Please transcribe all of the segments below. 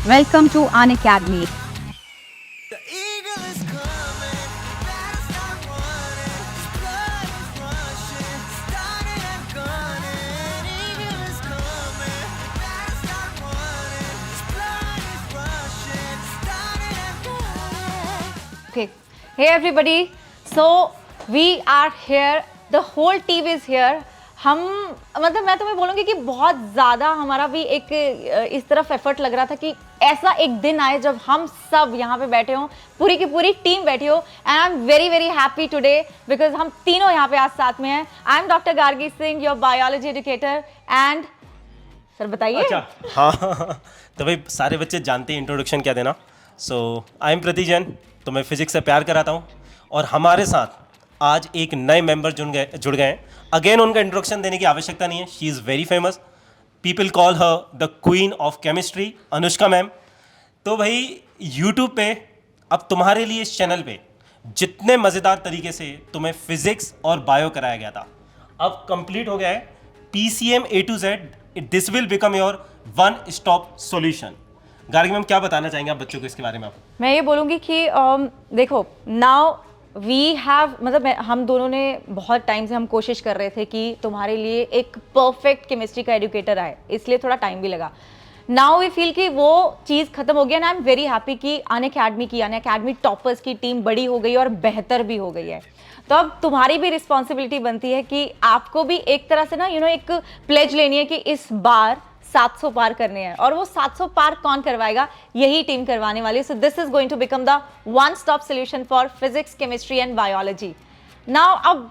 Welcome to An Academy. The eagle is coming, better start running. His blood is rushing, started and gunning. Eagle is coming, better start running. His blood is rushing, started and gunning. Okay. Hey everybody. So we are here. The whole team is here. हम मतलब मैं तुम्हें बोलूँगी कि बहुत ज़्यादा हमारा भी एक इस तरफ एफर्ट लग रहा था कि ऐसा एक दिन आए जब हम सब यहाँ पे बैठे हों, पूरी की पूरी टीम बैठी हो. And I am very very happy today because हम तीनों यहाँ पे आज साथ में हैं. I am doctor Gargi Singh, your biology educator. And sir बताइए. अच्छा हाँ तो भाई सारे बच्चे जानते हैं इंट्रोडक्शन क्या देना. सो आई एम प्रतिजन, तो मैं फिजिक्स से प्यार कराता हूँ और हमारे साथ आज एक नए मेंबर जुड़ गए हैं. अगेन उनका इंट्रोडक्शन देने की आवश्यकता नहीं है. She is very famous. People call her the queen of chemistry, Anushka ma'am. तो भाई यूट्यूब पे अब तुम्हारे लिए इस चैनल पे जितने मज़ेदार तरीके से तुम्हें फिजिक्स और बायो कराया गया था अब कंप्लीट हो गया है. PCM A to Z, this will become your one stop solution. Gargi ma'am क्या बताना चाहेंगे आप बच्चों को इसके बारे में? आप मैं ये बोलूँगी कि देखो नाउ वी हैव मतलब हम दोनों ने बहुत टाइम से हम कोशिश कर रहे थे कि तुम्हारे लिए एक परफेक्ट केमिस्ट्री का एजुकेटर आए, इसलिए थोड़ा टाइम भी लगा. नाउ वी फील कि वो चीज़ खत्म हो गया. And I am very happy कि अन अकेडमी टॉपर्स की टीम बड़ी हो गई और बेहतर भी हो गई है. तो अब तुम्हारी भी रिस्पॉन्सिबिलिटी बनती है कि आपको भी एक तरह से ना एक प्लेज लेनी है कि इस बार 700 पार करने हैं. और वो 700 पार कौन करवाएगा? यही टीम करवाने वाली है. So this is going to become the one stop solution for physics, chemistry and biology. Now अब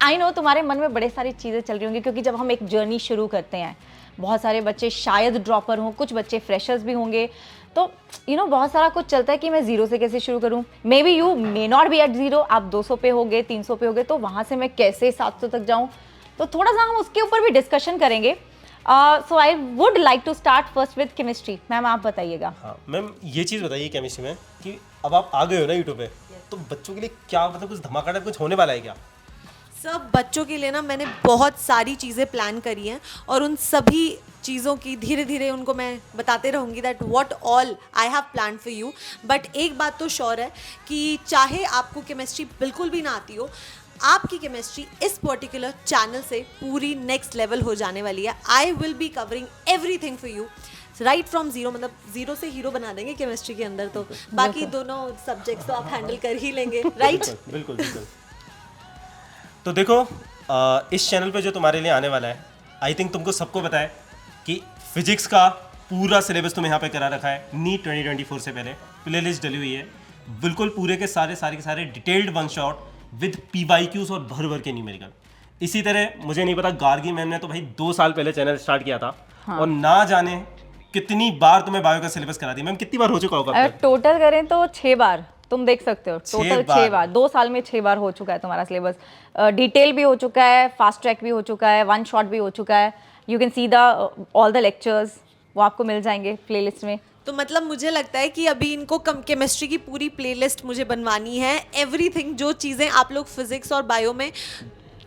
आई नो तुम्हारे मन में बड़े सारी चीज़ें चल रही होंगी क्योंकि जब हम एक जर्नी शुरू करते हैं, बहुत सारे बच्चे शायद ड्रॉपर हों, कुछ बच्चे फ्रेशर्स भी होंगे. तो बहुत सारा कुछ चलता है कि मैं जीरो से कैसे शुरू करूं. Maybe you may not be at zero. आप 200 पे हो गए, 300 पे हो गए, तो वहाँ से मैं कैसे 700 तक जाऊं. तो थोड़ा सा हम उसके ऊपर भी डिस्कशन करेंगे. So I would like to start first with chemistry. Ma'am आप बताइएगा. हाँ मैम, ये चीज़ बताइए केमिस्ट्री में कि अब आप आ गए हो ना यूट्यूब पे, तो बच्चों के लिए क्या मतलब कुछ धमाका कुछ होने वाला है क्या? सब बच्चों के लिए ना मैंने बहुत सारी चीज़ें प्लान करी हैं और उन सभी चीज़ों की धीरे धीरे उनको मैं बताते रहूँगी that what all I have plan for you. But एक बात तो श्योर है कि चाहे आपको केमिस्ट्री बिल्कुल भी ना आती हो, आपकी केमिस्ट्री इस पर्टिकुलर चैनल से पूरी नेक्स्ट लेवल हो जाने वाली है. I will be covering everything for you right from zero. मतलब जीरो से हीरो बना देंगे केमिस्ट्री के अंदर. तो बाकी दोनों सब्जेक्ट्स तो आप हैंडल कर ही लेंगे, राइट? बिल्कुल बिल्कुल. तो देखो इस चैनल पे जो तुम्हारे लिए आने वाला है, आई थिंक तुमको सबको पता है कि फिजिक्स का पूरा सिलेबस तुम्हें यहाँ पे करा रखा है. नीट 2024 से पहले प्लेलिस्ट डली हुई है बिल्कुल पूरे के सारे detailed one shot with PYQs और भर भर के न्यूमेरिकल. इसी तरह मुझे नहीं पता, गार्गी मैम ने तो भाई 2 साल पहले चैनल स्टार्ट किया था. हाँ. और ना जाने कितनी बार तुम्हें बायो का सिलेबस करा दिया. मैम कितनी बार हो चुका होगा? टोटल करें तो 6 बार. तुम देख सकते हो टोटल 6 बार. 2 साल में 6 बार हो चुका है तुम्हारा सिलेबस. डिटेल भी हो चुका है, फास्ट ट्रैक भी हो चुका है, वन शॉट भी हो चुका है. You can see the all the lectures, वो आपको मिल जाएंगे प्लेलिस्ट में. तो मतलब मुझे लगता है कि अभी इनको केमिस्ट्री की पूरी प्लेलिस्ट मुझे बनवानी है. एवरीथिंग जो चीज़ें आप लोग फिजिक्स और बायो में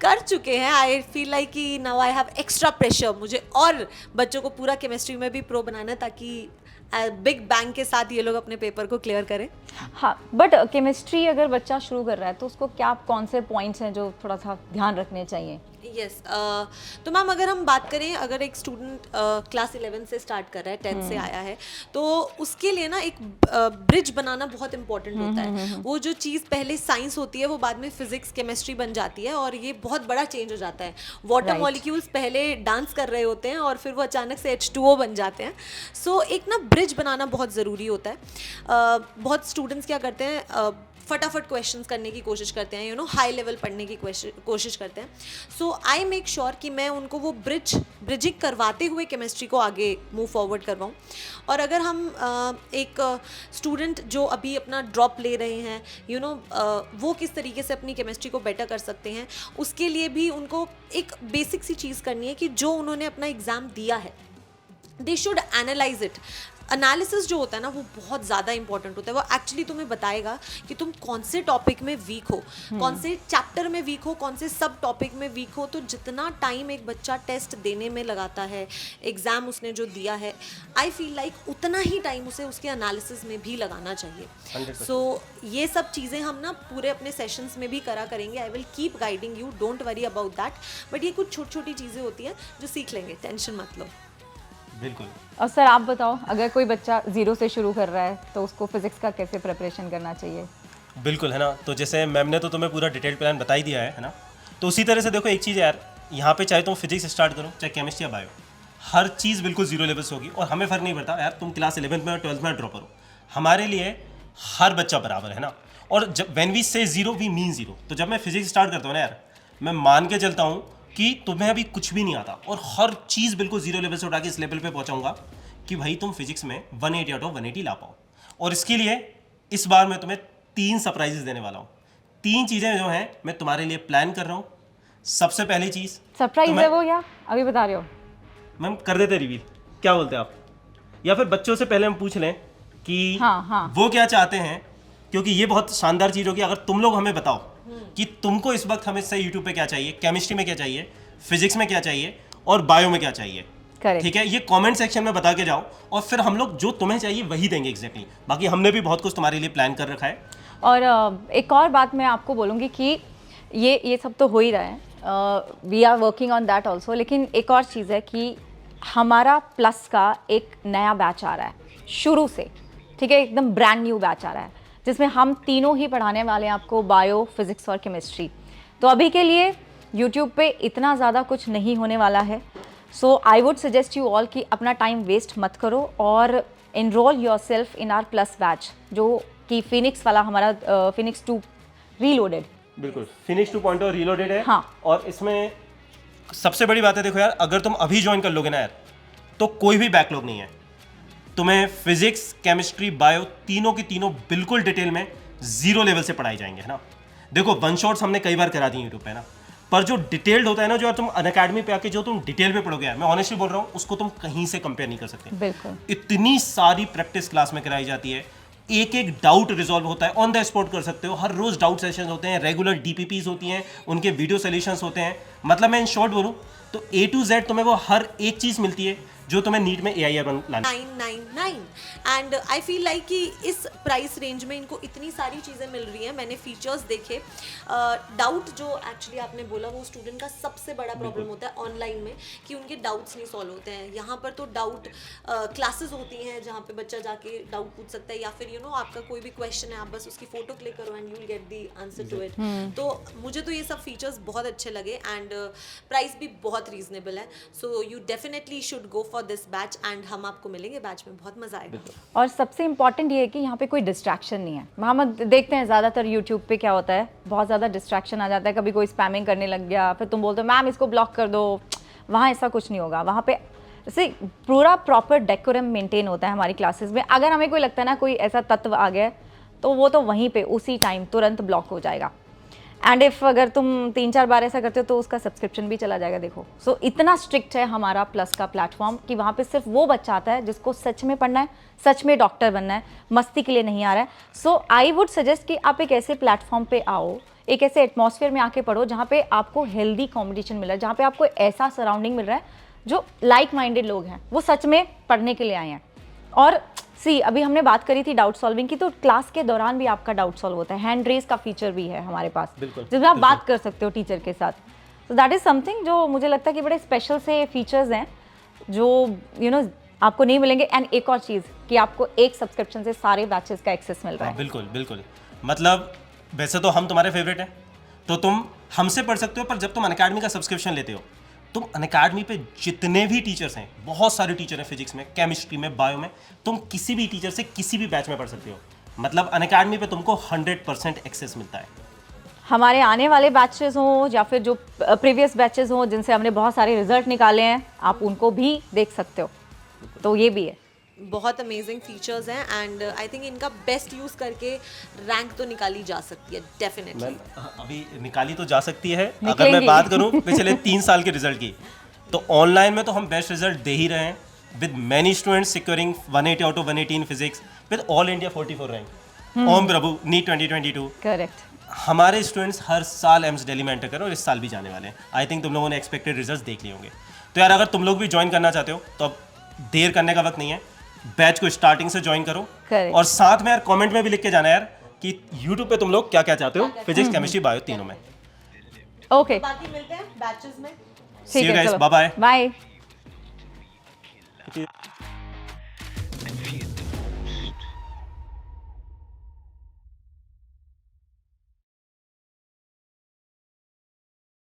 कर चुके हैं, आई फील लाइक कि now I have extra pressure. मुझे और बच्चों को पूरा केमिस्ट्री में भी प्रो बनाना है ताकि बिग बैंग के साथ ये लोग अपने पेपर को क्लियर करें. हाँ, बट केमिस्ट्री अगर बच्चा शुरू कर रहा है तो उसको क्या कौन से पॉइंट्स हैं जो थोड़ा सा ध्यान रखने चाहिए? यस तो मैम अगर हम बात करें, अगर एक स्टूडेंट क्लास 11 से स्टार्ट कर रहा है, 10th से आया है, तो उसके लिए ना एक ब्रिज बनाना बहुत इंपॉर्टेंट होता है. वो जो चीज़ पहले साइंस होती है वो बाद में फिजिक्स केमिस्ट्री बन जाती है और ये बहुत बड़ा चेंज हो जाता है. वाटर मॉलिक्यूल्स पहले डांस कर रहे होते हैं और फिर वो अचानक से H2O बन जाते हैं. सो एक ना ब्रिज बनाना बहुत ज़रूरी होता है. बहुत स्टूडेंट्स क्या करते हैं, फटाफट क्वेश्चंस करने की कोशिश करते हैं, हाई लेवल पढ़ने की कोशिश करते हैं. सो आई मेक श्योर कि मैं उनको वो ब्रिजिंग करवाते हुए केमिस्ट्री को आगे मूव फॉरवर्ड करवाऊँ. और अगर हम एक स्टूडेंट जो अभी अपना ड्रॉप ले रहे हैं, वो किस तरीके से अपनी केमिस्ट्री को बेटर कर सकते हैं, उसके लिए भी उनको एक बेसिक सी चीज़ करनी है कि जो उन्होंने अपना एग्ज़ाम दिया है, they should analyse it. Analysis जो होता है ना वो बहुत ज़्यादा इंपॉर्टेंट होता है। वो एक्चुअली तुम्हें बताएगा कि तुम कौन से टॉपिक में वीक हो, कौन से चैप्टर में वीक हो, कौन से सब टॉपिक में वीक हो। तो जितना टाइम एक बच्चा टेस्ट देने में लगाता है, एग्ज़ाम उसने जो दिया है, आई फील लाइक उतना ही टाइम उसे उसके एनालिसिस में भी लगाना चाहिए। सो ये सब चीज़ें हम ना पूरे अपने सेशंस में भी करा करेंगे। I will keep guiding you, don't worry about that. But ये कुछ छोटी छोटी चीज़ें होती हैं जो सीख लेंगे, टेंशन मत लो। बिल्कुल। और सर आप बताओ, अगर कोई बच्चा जीरो से शुरू कर रहा है तो उसको फिजिक्स का कैसे प्रिपरेशन करना चाहिए? बिल्कुल, है ना। तो जैसे मैम ने तो तुम्हें पूरा डिटेल प्लान बता ही दिया है ना। तो उसी तरह से देखो एक चीज़ यार, यहाँ पे चाहे तुम फिजिक्स स्टार्ट करो, चाहे केमिस्ट्री या बायो, हर चीज़ बिल्कुल जीरो लेवल से होगी। और हमें फ़र्क नहीं पड़ता यार तुम क्लास 11th में और 12th में ड्रॉपर हो, हमारे लिए हर बच्चा बराबर है ना। और जब व्हेन वी से जीरो वी मीन जीरो। तो जब मैं फिजिक्स स्टार्ट करता हूँ ना यार, मैं मान के चलता हूँ कि तुम्हें अभी कुछ भी नहीं आता और हर चीज़ बिल्कुल जीरो लेवल से उठा के इस लेवल पे पहुँचाऊंगा कि भाई तुम फिजिक्स में 180 आउट ऑफ 180 ला पाओ। और इसके लिए इस बार मैं तुम्हें 3 सरप्राइजेस देने वाला हूँ। 3 चीज़ें जो हैं मैं तुम्हारे लिए प्लान कर रहा हूँ। सबसे पहली चीज़ सरप्राइज है वो या अभी बता रहे हो? मैम कर देते रिवील, क्या बोलते हैं आप? या फिर बच्चों से पहले हम पूछ लें कि हाँ। वो क्या चाहते हैं, क्योंकि ये बहुत शानदार चीज़ होगी अगर तुम लोग हमें बताओ कि तुमको इस वक्त हमें से यूट्यूब पे क्या चाहिए, केमिस्ट्री में क्या चाहिए, फिजिक्स में क्या चाहिए और बायो में क्या चाहिए। Correct. ठीक है, ये कमेंट सेक्शन में बता के जाओ और फिर हम लोग जो तुम्हें चाहिए वही देंगे एग्जैक्टली। बाकी हमने भी बहुत कुछ तुम्हारे लिए प्लान कर रखा है। और एक और बात मैं आपको बोलूँगी कि ये सब तो हो ही रहा है, we are working on that also. लेकिन एक और चीज़ है कि हमारा प्लस का एक नया बैच आ रहा है शुरू से, ठीक है, एकदम ब्रांड न्यू बैच आ रहा है जिसमें हम तीनों ही पढ़ाने वाले हैं आपको, बायो, फिजिक्स और केमिस्ट्री। तो अभी के लिए यूट्यूब पे इतना ज़्यादा कुछ नहीं होने वाला है। So I would suggest you all कि अपना टाइम वेस्ट मत करो और enroll yourself in our plus batch, जो कि फिनिक्स वाला हमारा फिनिक्स 2 रीलोडेड। बिल्कुल, फिनिक्स 2.0 रीलोडेड है। हाँ। और इसमें सबसे बड़ी बात है, देखो यार, अगर तुम अभी ज्वाइन कर लोगे ना यार, तो कोई भी बैकलॉग नहीं है। तुम्हें फिजिक्स, केमिस्ट्री, बायो तीनों की तीनों बिल्कुल डिटेल में जीरो लेवल से पढ़ाई जाएंगे, है ना। देखो वन शॉट्स हमने कई बार करा दी यूट्यूब पे, है ना, पर जो डिटेल्ड होता है ना, जो तुम अनअकैडमी पे आके जो तुम डिटेल पे पढ़ोगे यार, मैं ऑनेस्टली बोल रहा हूँ, उसको तुम कहीं से कंपेयर नहीं कर सकते। बिल्कुल। इतनी सारी प्रैक्टिस क्लास में कराई जाती है, एक एक डाउट रिजॉल्व होता है, ऑन द स्पॉट कर सकते हो। हर रोज डाउट सेशंस होते हैं, रेगुलर डीपीपीज होती हैं, उनके वीडियो सॉल्यूशंस होते हैं। मतलब मैं इन शॉर्ट बोलूँ तो A to Z तुम्हें वो हर एक चीज़ मिलती है जो तुम्हें नीट में AIR लाना। 999 एंड आई फील लाइक कि इस प्राइस रेंज में इनको इतनी सारी चीज़ें मिल रही हैं। मैंने फीचर्स देखे। डाउट जो एक्चुअली आपने बोला वो स्टूडेंट का सबसे बड़ा प्रॉब्लम होता है ऑनलाइन में कि उनके डाउट्स नहीं सॉल्व होते हैं। यहाँ पर तो डाउट क्लासेस होती हैं जहाँ पे बच्चा जाके डाउट पूछ सकता है, या फिर यू नो आपका कोई भी क्वेश्चन है, आप बस उसकी फोटो क्लिक करो and you will get the answer to it. तो मुझे तो ये सब फीचर्स बहुत अच्छे लगे एंड प्राइस भी बहुत रीजनेबल है। So you definitely should go for this batch and हम आपको मिलेंगे बैच में, बहुत मजा आएगा। और सबसे इम्पॉर्टेंट ये है कि यहाँ पे कोई डिस्ट्रैक्शन नहीं है। हम देखते हैं ज़्यादातर यूट्यूब पे क्या होता है, बहुत ज़्यादा डिस्ट्रैक्शन आ जाता है। कभी कोई स्पैमिंग करने लग गया, फिर तुम बोलते हो मैम इसको ब्लॉक कर दो। वहाँ ऐसा कुछ नहीं होगा। वहाँ पे जैसे पूरा प्रॉपर डेकोरम मेंटेन होता है हमारी क्लासेस में। अगर हमें कोई लगता है ना कोई ऐसा तत्व आ गया तो वो तो वहीं पे उसी टाइम तुरंत ब्लॉक हो जाएगा। एंड इफ़ अगर तुम 3-4 बार ऐसा करते हो तो उसका सब्सक्रिप्शन भी चला जाएगा। देखो, सो इतना स्ट्रिक्ट है हमारा प्लस का प्लेटफॉर्म कि वहाँ पे सिर्फ वो बच्चा आता है जिसको सच में पढ़ना है, सच में डॉक्टर बनना है, मस्ती के लिए नहीं आ रहा है। सो आई वुड सजेस्ट कि आप एक ऐसे प्लेटफॉर्म पे आओ, एक ऐसे एटमॉस्फेयर में आके पढ़ो जहाँ पे आपको हेल्दी कॉम्पिटिशन मिल रहा है, जहाँ पे आपको ऐसा सराउंडिंग मिल रहा है जो लाइक माइंडेड लोग हैं, वो सच में पढ़ने के लिए आए हैं। और सी अभी हमने बात करी थी डाउट सॉल्विंग की, तो क्लास के दौरान भी आपका डाउट सॉल्व होता है। हैंड रेज का फीचर भी है हमारे पास जिसमें आप बात कर सकते हो टीचर के साथ। तो दैट इज समथिंग जो मुझे लगता है कि बड़े स्पेशल से फीचर्स हैं जो यू नो आपको नहीं मिलेंगे। एंड एक और चीज़ कि आपको एक सब्सक्रिप्शन से सारे बैचेस का एक्सेस मिल रहा है। बिल्कुल बिल्कुल। मतलब वैसे तो हम तुम्हारे फेवरेट हैं, तो तुम हमसे पढ़ सकते हो, पर जब तुम अनअकैडमी का सब्सक्रिप्शन लेते हो, तुम अनअकैडमी पे जितने भी टीचर्स हैं, बहुत सारे टीचर हैं फिजिक्स में, केमिस्ट्री में, बायो में, तुम किसी भी टीचर से किसी भी बैच में पढ़ सकते हो। मतलब अनअकैडमी पे तुमको 100% एक्सेस मिलता है। हमारे आने वाले बैचेस हों या फिर जो प्रीवियस बैचेस हों जिनसे हमने बहुत सारे रिजल्ट निकाले हैं, आप उनको भी देख सकते हो। तो ये भी है, बहुत अमेजिंग फीचर्स हैं एंड आई थिंक इनका बेस्ट यूज़ करके रैंक तो निकाली जा सकती है डेफिनेटली। अभी निकाली तो जा सकती है। अगर निकलेंगी। मैं बात करूं पिछले 3 साल के रिजल्ट की, तो ऑनलाइन में तो हम बेस्ट रिजल्ट दे ही रहे हैं, with many students securing 180 out of 180 in physics with all India 44 rank Om Prabhu NEET 2022 correct. हमारे स्टूडेंट्स हर साल एम्स दिल्ली में एंटर करें और इस साल भी जाने वाले हैं. आई थिंक तुम लोगों ने एक्सपेक्टेड रिजल्ट्स देख लिए होंगे. तो यार अगर तुम लोग भी ज्वाइन करना चाहते हो तो अब देर करने का वक्त नहीं है. बैच को स्टार्टिंग से ज्वाइन करो. Correct. और साथ में यार कमेंट में भी लिख के जाना यार कि यूट्यूब पे तुम लोग क्या क्या चाहते हो फिजिक्स केमिस्ट्री बायो तीनों में. ओके, बाकी मिलते हैं बैचेस में. See you guys. Bye bye. Bye.